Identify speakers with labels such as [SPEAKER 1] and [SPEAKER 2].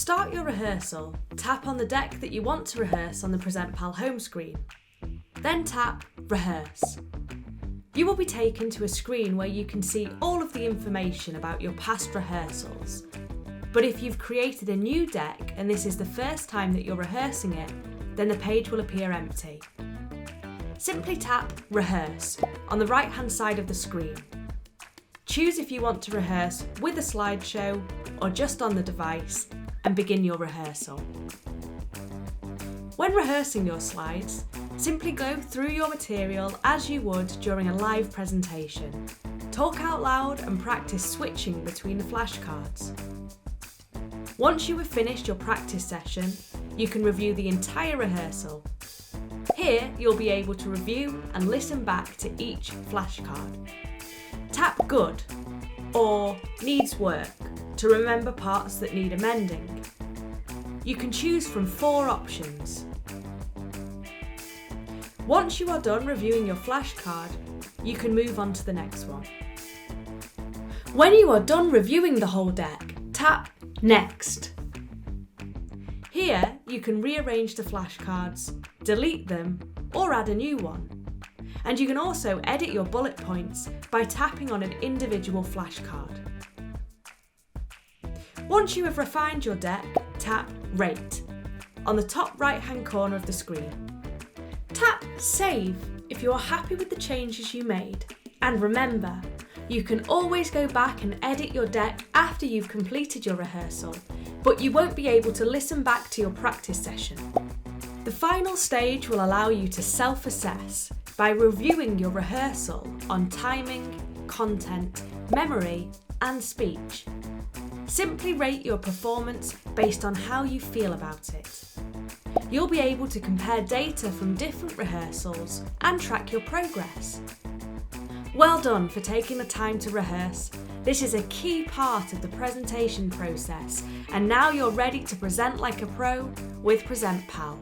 [SPEAKER 1] start your rehearsal, tap on the deck that you want to rehearse on the Present Pal home screen. Then tap Rehearse. You will be taken to a screen where you can see all of the information about your past rehearsals. But if you've created a new deck and this is the first time that you're rehearsing it, then the page will appear empty. Simply tap Rehearse on the right-hand side of the screen. Choose if you want to rehearse with a slideshow or just on the device, and begin your rehearsal. When rehearsing your slides, simply go through your material as you would during a live presentation. Talk out loud and practice switching between the flashcards. Once you have finished your practice session, you can review the entire rehearsal. Here, you'll be able to review and listen back to each flashcard. Tap Good or Needs Work to remember parts that need amending. You can choose from 4 options. Once you are done reviewing your flashcard, you can move on to the next one. When you are done reviewing the whole deck, tap Next. Here you can rearrange the flashcards, delete them, or add a new one. And you can also edit your bullet points by tapping on an individual flashcard. Once you have refined your deck, tap Rate on the top right-hand corner of the screen. Tap Save if you are happy with the changes you made. And remember, you can always go back and edit your deck after you've completed your rehearsal, but you won't be able to listen back to your practice session. The final stage will allow you to self-assess by reviewing your rehearsal on timing, content, memory, and speech. Simply rate your performance based on how you feel about it. You'll be able to compare data from different rehearsals and track your progress. Well done for taking the time to rehearse. This is a key part of the presentation process, and now you're ready to present like a pro with Present Pal.